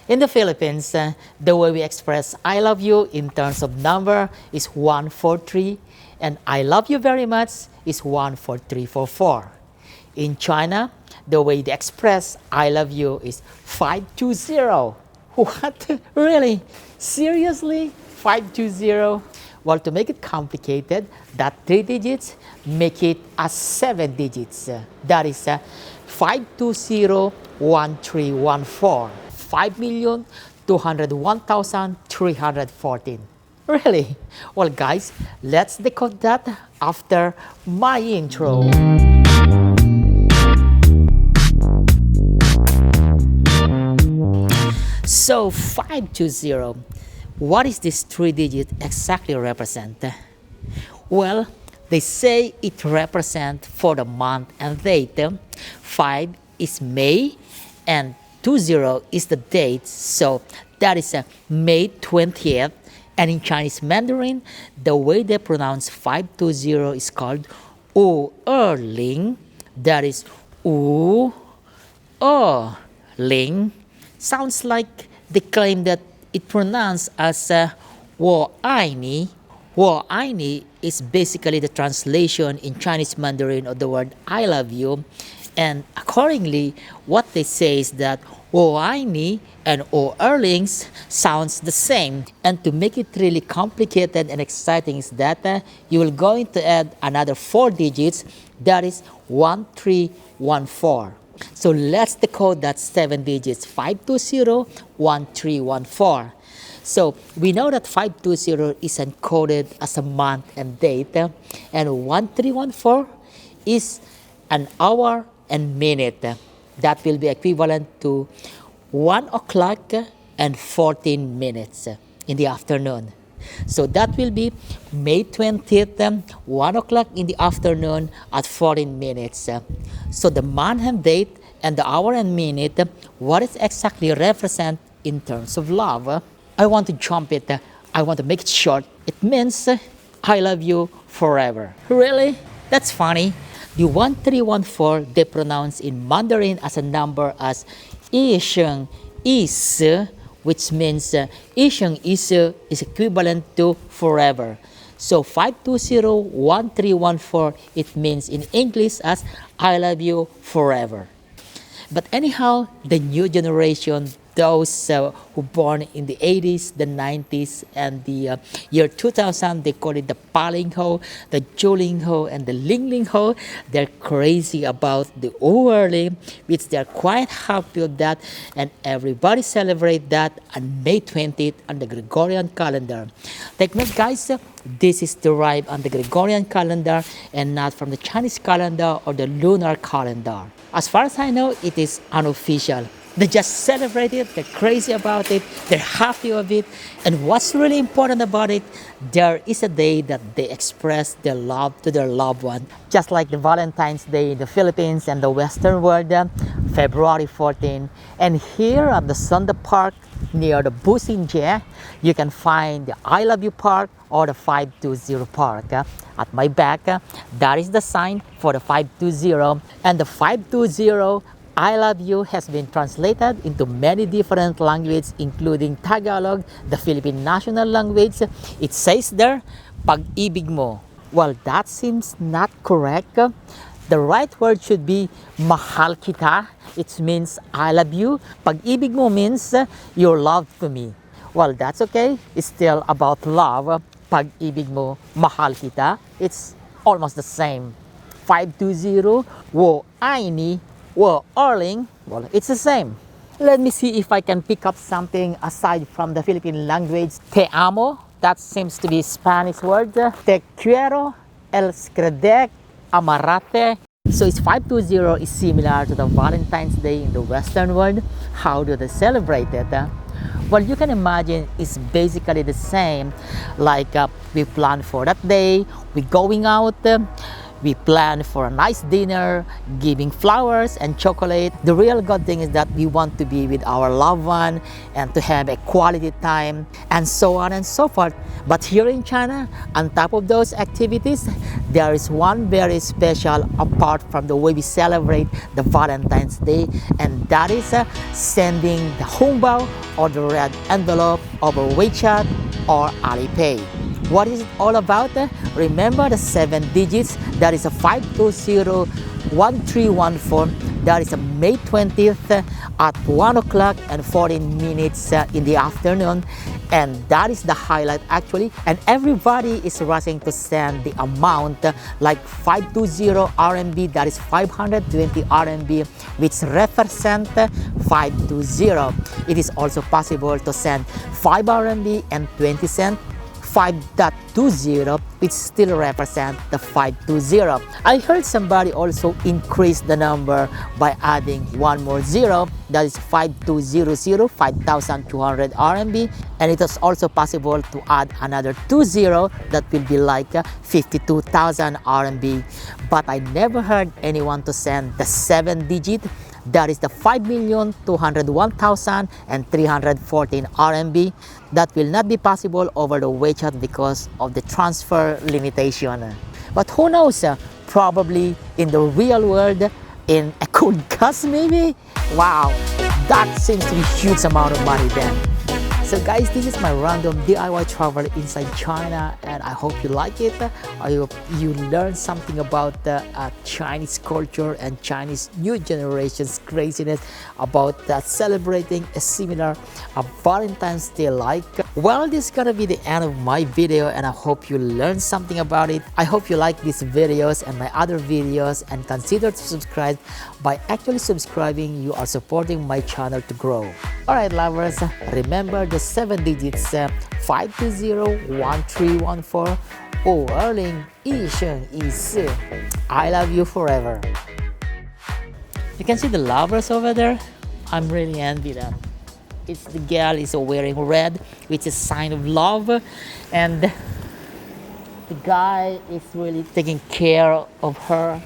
In the Philippines, the way we express I love you in terms of number is 143, and I love you very much is 14344. In China, the way they express I love you is 520. What? Really? Seriously? 520? Well, to make it complicated, that 3 digits make it as 7 digits. That is 5201314. 5,201,314. Really? Well, guys, let's decode that after my intro. So 520, what is this 3 digit exactly represent? Well, they say it represents for the month and date. 5 is May and 20 is the date, so that is May 20th. And in Chinese Mandarin, the way they pronounce 520 is called Wu Ling. That is Wu Ling. Sounds like they claim that it pronounced as Wo Ai Ni. Wo Ai Ni is basically the translation in Chinese Mandarin of the word I love you. And accordingly, what they say is that Wo Ai Ni and O Erlings sounds the same. And to make it really complicated and exciting is that you will going to add another 4 digits, that is 1314. So let's decode that 7 digits, 5201314. So we know that 520 is encoded as a month and date, and 1314 is an hour and minute. That will be equivalent to 1 o'clock and 14 minutes in the afternoon. So that will be May 20th, 1 o'clock in the afternoon at 14 minutes. So the month and date and the hour and minute, what it exactly represent in terms of love? I want to jump it. I want to make it short. It means I love you forever. Really? That's funny. The 1314 they pronounce in Mandarin as a number as Yi Sheng Yi Si, which means Yi Sheng Yi Si is equivalent to forever. So 5201314, it means in English as I love you forever. But anyhow, the new generation, those who born in the 80s, the 90s, and the year 2000, they call it the Paling Ho, the Juling Ho, and the Ling Ling Ho. They're crazy about the Overly, which they're quite happy with that, and everybody celebrate that on May 20th on the Gregorian calendar. Take note, guys, this is derived on the Gregorian calendar and not from the Chinese calendar or the lunar calendar. As far as I know, it is unofficial. They just celebrate it, they're crazy about it, they're happy with it. And what's really important about it, there is a day that they express their love to their loved one. Just like the Valentine's Day in the Philippines and the Western world, February 14. And here at the Sunda Park near the Businje, you can find the I Love You Park or the 520 Park. At my back, that is the sign for the 520. And the 520 I love you has been translated into many different languages, including Tagalog, the Philippine national language. It says there, pag-ibig mo. Well, that seems not correct. The right word should be mahal kita. It means I love you. Pag-ibig mo means your love to me. Well, that's okay. It's still about love. Pag-ibig mo, mahal kita. It's almost the same. 520, wo ai ni, well, Erling, well, it's the same. Let me see if I can pick up something aside from the Philippine language. Te amo, that seems to be Spanish word. Te quiero, el skredek, amarate. So it's 520 is similar to the Valentine's Day in the Western world. How do they celebrate it? Well, you can imagine it's basically the same. Like we plan for that day, we're going out, We plan for a nice dinner, giving flowers and chocolate. The real good thing is that we want to be with our loved one and to have a quality time, and so on and so forth. But here in China, on top of those activities, there is one very special apart from the way we celebrate the Valentine's Day, and that is sending the hongbao or the red envelope over WeChat or Alipay. What is it all about? Remember the 7 digits, that is a 520-1314. That is a May 20th at 1 o'clock and 14 minutes in the afternoon. And that is the highlight actually. And everybody is rushing to send the amount like 520 RMB, that is 520 RMB, which represent 520. It is also possible to send 5 RMB and 20 cents, 5.20, which still represent the 520. I heard somebody also increase the number by adding one more zero, that is 5200, 5200 RMB, and it is also possible to add another 20, that will be like 52,000 RMB. But I never heard anyone to send the 7 digit, that is the 5,201,314 RMB. That will not be possible over the WeChat because of the transfer limitation. But who knows, probably in the real world, in a cool gas maybe? Wow, that seems to be a huge amount of money then. So guys, this is my random DIY travel inside China, and I hope you like it. I hope you learned something about the Chinese culture and Chinese new generation's craziness about celebrating a similar Valentine's Day like. Well, this is gonna be the end of my video, and I hope you learned something about it. I hope you like these videos and my other videos, and consider to subscribe. By actually subscribing, you are supporting my channel to grow. Alright lovers, remember the 7 digits 520-1314. Oh, Erling, is I love you forever. You can see the lovers over there. I'm really envy them. It's the girl is wearing red, which is a sign of love, and the guy is really taking care of her.